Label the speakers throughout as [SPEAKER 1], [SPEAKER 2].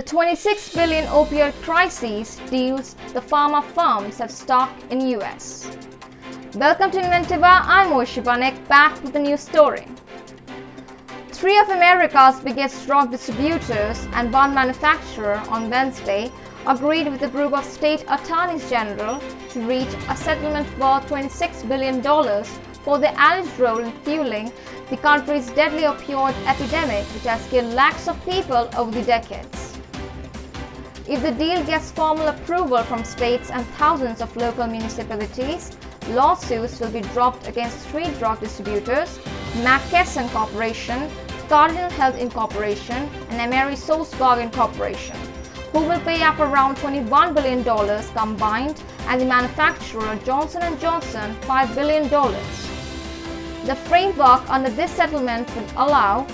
[SPEAKER 1] The $26 billion opioid crisis deals the pharma firms have struck in US. Welcome to Inventiva, I'm Oishi Banik, back with a new story. Three of America's biggest drug distributors and one manufacturer on Wednesday agreed with a group of state attorneys general to reach a settlement worth $26 billion for their alleged role in fueling the country's deadly opioid epidemic, which has killed lakhs of people over the decades. If the deal gets formal approval from states and thousands of local municipalities, lawsuits will be dropped against three drug distributors: McKesson Corporation, Cardinal Health Incorporation, and AmerisourceBergen Corporation, who will pay up around $21 billion combined, and the manufacturer Johnson & Johnson $5 billion. The framework under this settlement will allow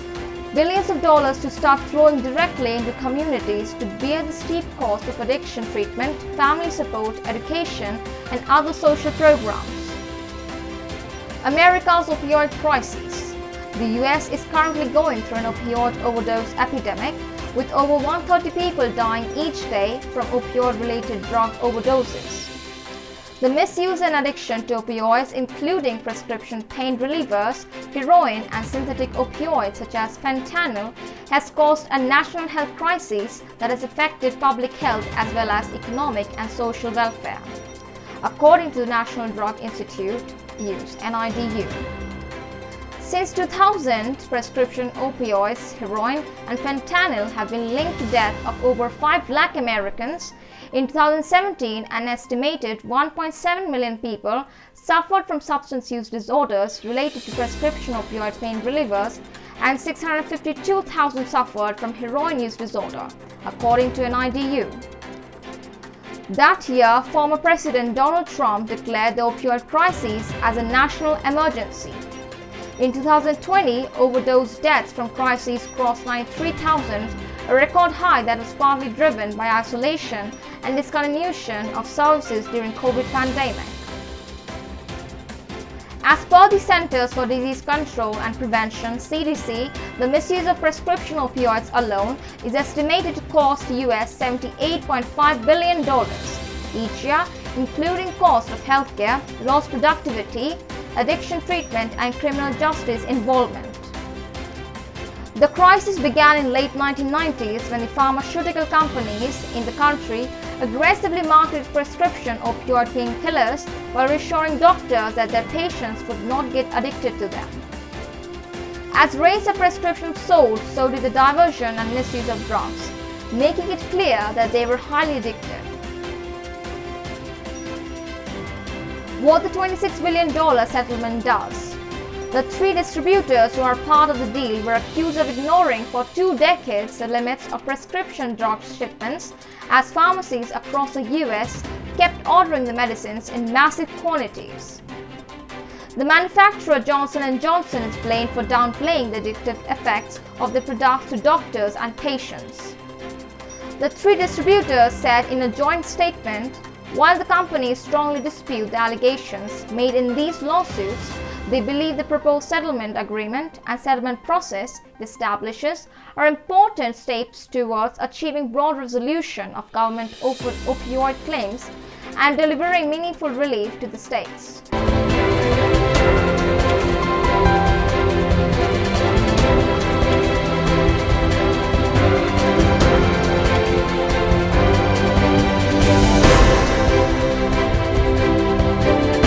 [SPEAKER 1] billions of dollars to start flowing directly into communities to bear the steep cost of addiction treatment, family support, education, and other social programs. America's opioid crisis. The US is currently going through an opioid overdose epidemic, with over 130 people dying each day from opioid-related drug overdoses. The misuse and addiction to opioids, including prescription pain relievers, heroin, and synthetic opioids such as fentanyl, has caused a national health crisis that has affected public health as well as economic and social welfare, according to the National Drug Institute (NIDU). Since 2000, prescription opioids, heroin, and fentanyl have been linked to death of over 5 lakh Americans. In 2017, an estimated 1.7 million people suffered from substance use disorders related to prescription opioid pain relievers, and 652,000 suffered from heroin use disorder, according to NIDU. That year, former President Donald Trump declared the opioid crisis as a national emergency. In 2020, overdose deaths from crises crossed 93,000, a record high that was partly driven by isolation and discontinuation of services during COVID pandemic. As per the Centers for Disease Control and Prevention (CDC), the misuse of prescription opioids alone is estimated to cost US $78.5 billion each year, including cost of healthcare, lost productivity, addiction treatment, and criminal justice involvement. The crisis began in late 1990s when the pharmaceutical companies in the country aggressively marketed prescription opioid painkillers while reassuring doctors that their patients would not get addicted to them. As rates of prescriptions sold, so did the diversion and misuse of drugs, making it clear that they were highly addictive. What the $26 billion settlement does. The three distributors who are part of the deal were accused of ignoring for 2 decades the limits of prescription drug shipments, as pharmacies across the US kept ordering the medicines in massive quantities. The manufacturer Johnson & Johnson is blamed for downplaying the addictive effects of the products to doctors and patients. The three distributors said in a joint statement, while the companies strongly dispute the allegations made in these lawsuits, they believe the proposed settlement agreement and settlement process it establishes are important steps towards achieving broad resolution of government opioid claims and delivering meaningful relief to the states.